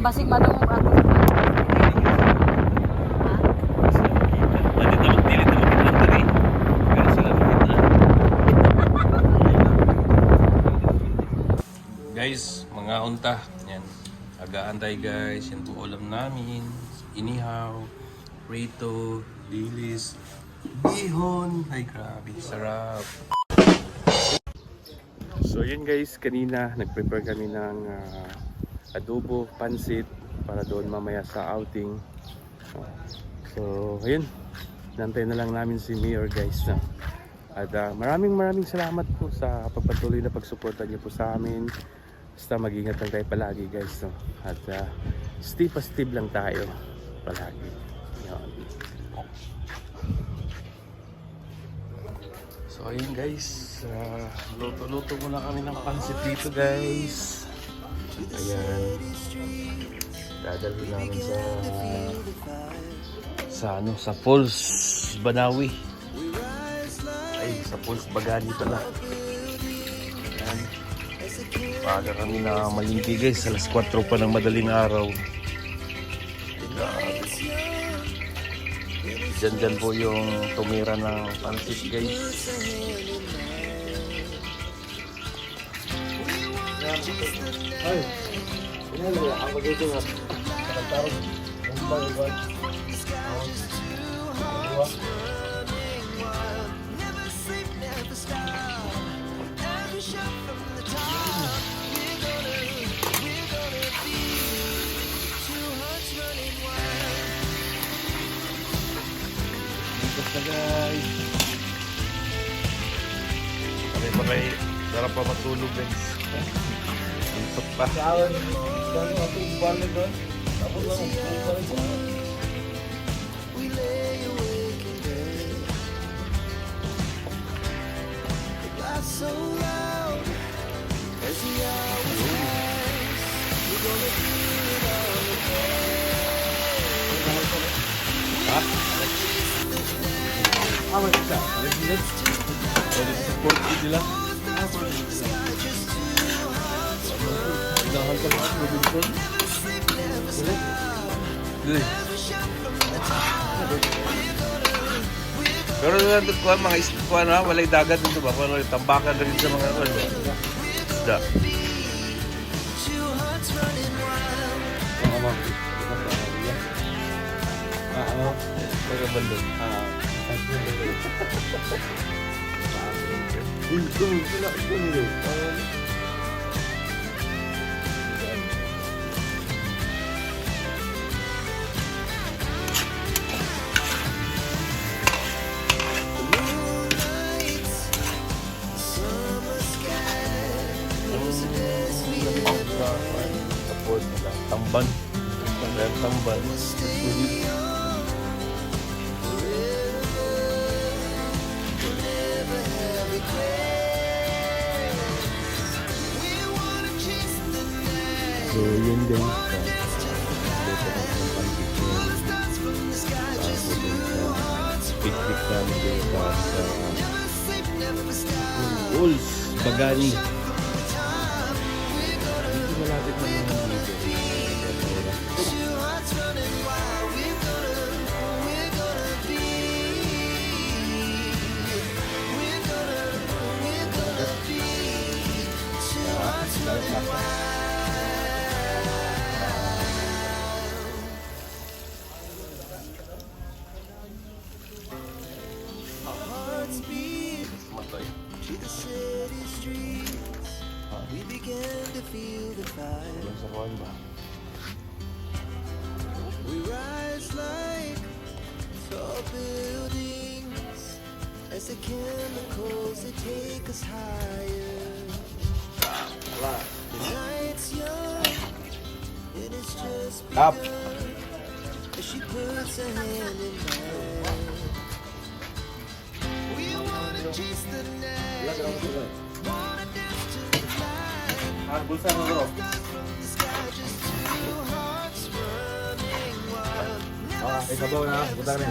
Basig madungog ako sa guys, mga unta. Yan. Agaantay guys. Yan po ulam namin. Inihaw, prito, dilis, bihon. Ay grabe, sarap. So yun guys, kanina nag-prepare kami ng adobo, pansit para doon mamaya sa outing. So ayun, nantay na lang namin si Mayor guys. At maraming salamat po sa pagpatuloy na pagsuporta niyo po sa amin. Basta mag-ingat lang tayo palagi guys. At stay lang tayo palagi. Yun. So ayun guys, luto muna kami ng pansit dito guys. Ayan, dadalhin namin sa Falls Banawi. Ay, sa Falls Bagani pala. Ayan, maaga kami na malingki guys, alas 4 pa ng madaling araw. Dyan po yung tumira ng pansit guys. Ay, ini ang begitu nggak? Taruh Mumbai buat guys. Maray, sarap pa matulog guys. Antok pa. Kawan, dan satu balik kan? Tapos lang balik ko. So loud as the hours pass, we're gonna do it all again. Apa kita? Let's support sila. Jangan terlalu berbintun. Pero nandun ko mga iskuan na walay dagat dito ba? Pero tambakan rin sa mga isda. Mga bandong. Tamban. Tamban. So yun guys, picnic namin din sa Falls Bagani. Dito malapit na yung we began to feel the fire. We rise like tall buildings as the chemicals they take us higher. The night's young and it's just begun as she puts her hand in mine. We wanna chase the night. Wanna dance to the light. Bulsa mo bro. Sabaw na, buta rin.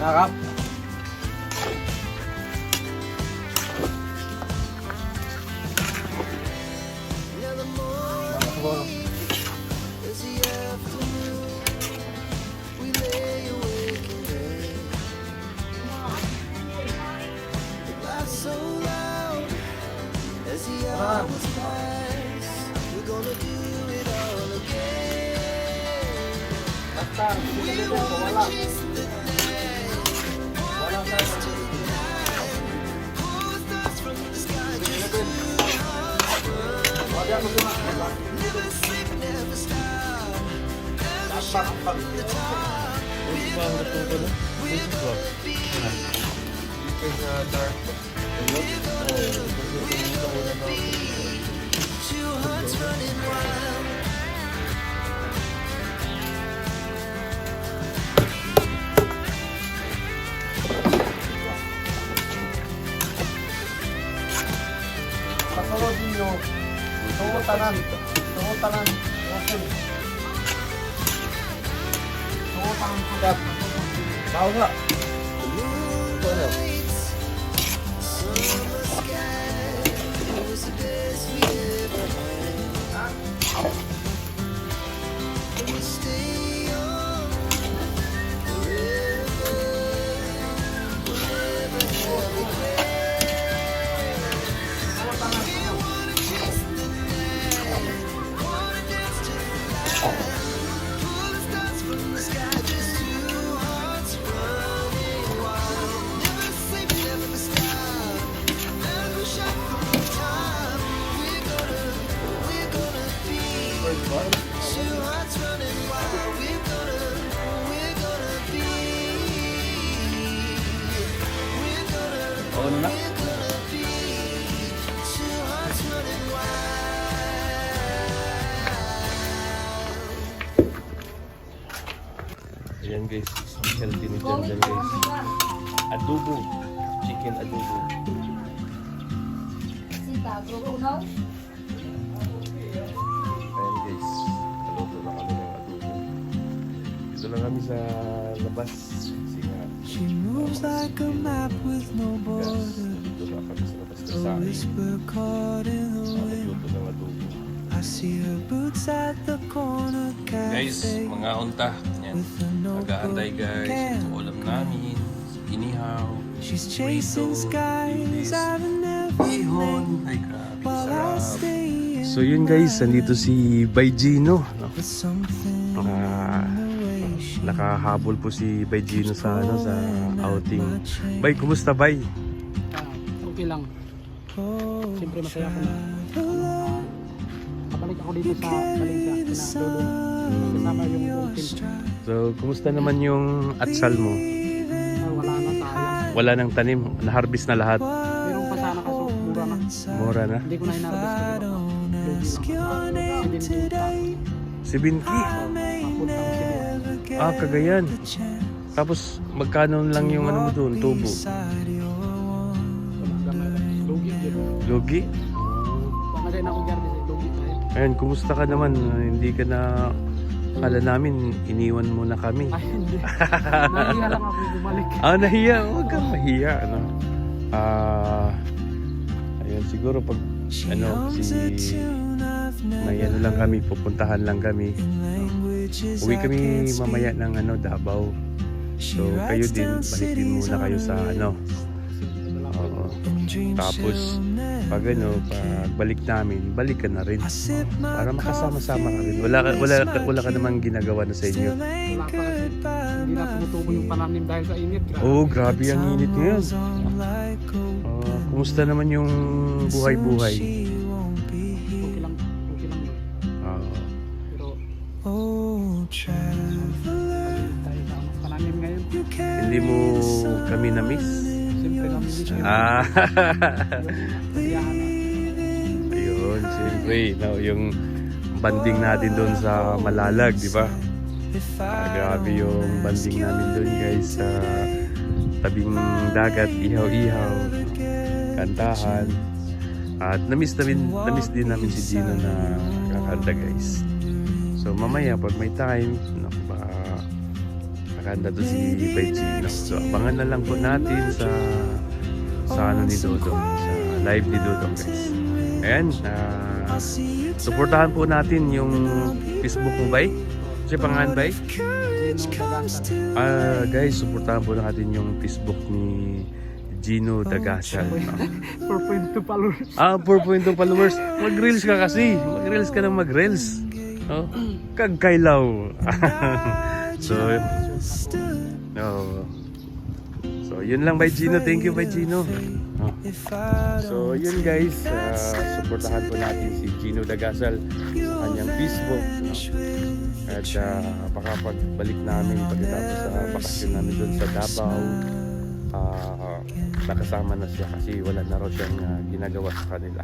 Sarap. Kasunod ninyo, tungo-tanan. Okay. Tungo-tanan ko dap. Bawa nga. Ito ano? Oo na. Ayan guys, specialty ni Jan Jan guys. Adobo. Chicken adobo. Ayan guys, kaluto na kami ng adobo. Dito lang kami sa labas. Kasi nga, She moves like a map with no border. dito lang kami sa labas A na sa whisper caught in the wind. Magluto ng adobo. I see her boots at the corner Guys, cafe mga unta. Yan. with a Nag-aantay notebook guys. Ito and ulam namin. Inihaw. she's chasing burrito, skies dilis, I've never ihon. known. Ay, grabe. While I Sarap. stay in So yun guys, nandito si Baygino. with something Ah, in the way she nakahabol po si Baygino sa sa outing. my chain. Bay, kumusta Bay? Okay lang. Oh, Siyempre masaya ako na traveler, kabalik ako dito sa Valencia. Pinadulong. Kasama yung buong team. So, kumusta naman yung atsal mo? Wala na sayang. Wala nang tanim, na-harvest na lahat. Meron pa sana kaso mura na. Mura na. Hindi ko na hinarvest kasi baka ask your name today. Si Binki. mapunta ko siguro. Ah, Cagayan. Tapos, magkano lang yung ano mo doon, tubo? Gamay lang. Lugi dito. Logi? Baka din ako garden sa lugi tayo. Ayun, kumusta ka naman? Hindi ka na... Kala namin, iniwan mo na kami. Ay hindi. Nahiya lang ako bumalik. Ah, nahiya. Huwag kang mahiya. Ano? Ayun, siguro pag ano, may ano lang kami, pupuntahan lang kami. Uwi kami mamaya ng ano, Davao. So, kayo din, balik din muna kayo sa ano. Oo. Tapos, pag ano, pag balik namin, balik ka na rin. Para makasama-sama ka rin. Wala ka namang ginagawa na sa inyo. Wala pa kasi. Hindi na tumutubo yung pananim dahil sa init. Grabe. Oo, grabe ang init ngayon. Kumusta naman yung buhay-buhay? Okay lang. Okay lang. Pero tayo sa pananim ngayon. Hindi mo kami na-miss? Siyempre kami dito. Kasiyahan na. Ayun, siyempre, no, yung banding natin doon sa Malalag, di ba? Grabe yung banding namin doon guys sa tabing dagat, ihaw-ihaw, kantahan. At na-miss din namin si Gino na kakanta guys. So mamaya pag may time, nakahanda doon si Beijino. So abangan na lang po natin sa ano ni Dodong, sa live ni Dodong guys. Ayan, supportahan po natin yung Facebook mo bay. Kasi pangalan bay? Guys, supportahan po natin yung Facebook ni Gino Dagasal. 4.2 followers. 4.2 followers. Mag-reels ka kasi. Mag-reels ka na mag-reels. Oh, kagkailaw. So, so yun lang by Gino. Thank you by Gino. So yun guys, supportahan po natin si Gino Dagasal sa kanyang Facebook. At baka pagbalik namin pagkatapos sa bakasyon namin doon sa Davao, nakasama na siya kasi wala na raw siyang ginagawa sa kanila.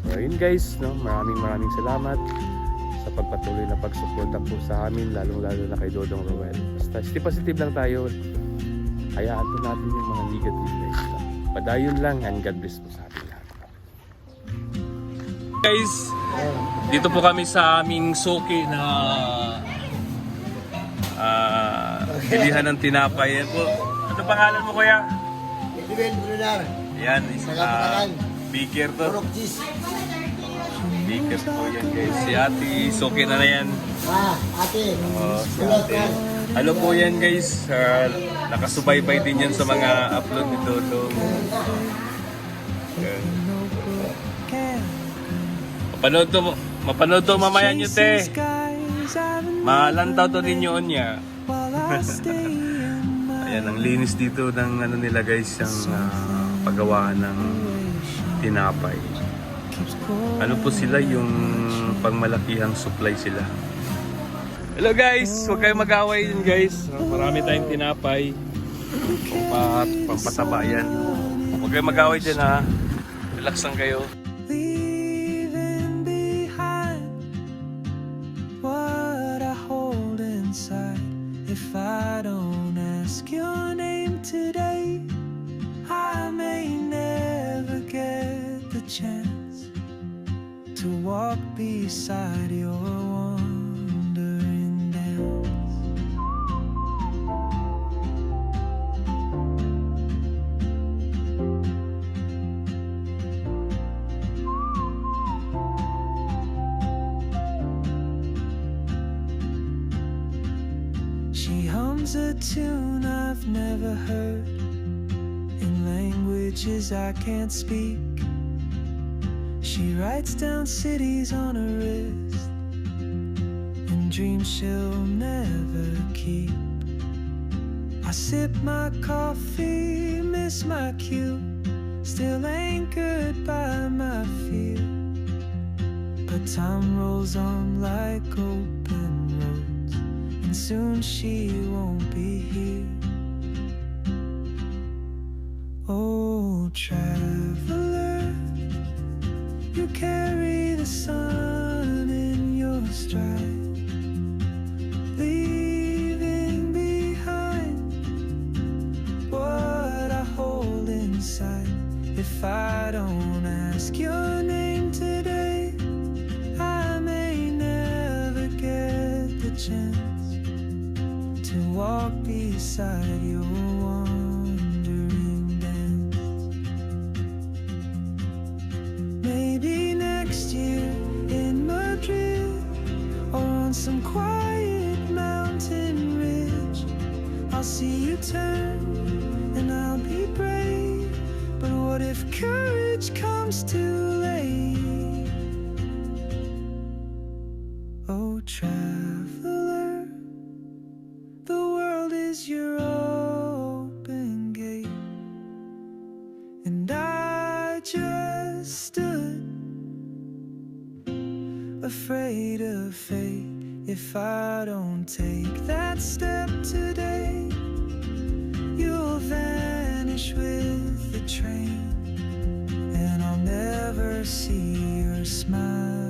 So yun guys, no, maraming salamat sa pagpatuloy na pagsuporta po sa amin, lalong-lalo na kay Dodong Roel. Basta stay positive lang tayo. Hayaan po natin yung mga negative guys. Padayon lang and God bless po sa ating lahat. Guys, dito po kami sa aming suki na bilihan ng tinapay. Yan po. Ano pangalan mo kuya? Edwin Brunar. Yan, beaker to. Purok cheese. Beaker po yan guys. Si ate, suki na yan. Ate. Si ate. Ano po yan guys, nakasubaybay din yan sa mga upload ni Dodong. Mapanood to mamaya nyo te. Malantaw to ninyo niya. Ayan, ang linis dito ng ano nila guys, yung paggawa ng tinapay. Ano po sila, yung pangmalakihang supply sila. Hello guys, huwag kayong mag-away din guys. Marami tayong tinapay. Pampataba yan. Huwag kayong mag-away dyan ha. Relax lang kayo. Leaving behind what I hold inside. If I don't ask your name today, I may never get the chance to walk beside your wandering dance. She hums a tune I've never heard in languages I can't speak. She writes down cities on her wrist and dreams she'll never keep. I sip my coffee, miss my cue, still anchored by my fear. But time rolls on like open roads, and soon she won't be here. Oh, traveler, you carry the sun in your stride, leaving behind what I hold inside. If I don't ask your name today, I may never get the chance to walk beside your wandering dance. Maybe next year in Madrid, or on some quiet mountain ridge, I'll see you turn and I'll be brave. But what if courage comes too late? Oh, traveler, the world is your open gate, and I just stood afraid of fate. If I don't take that step today, you'll vanish with the train, and I'll never see your smile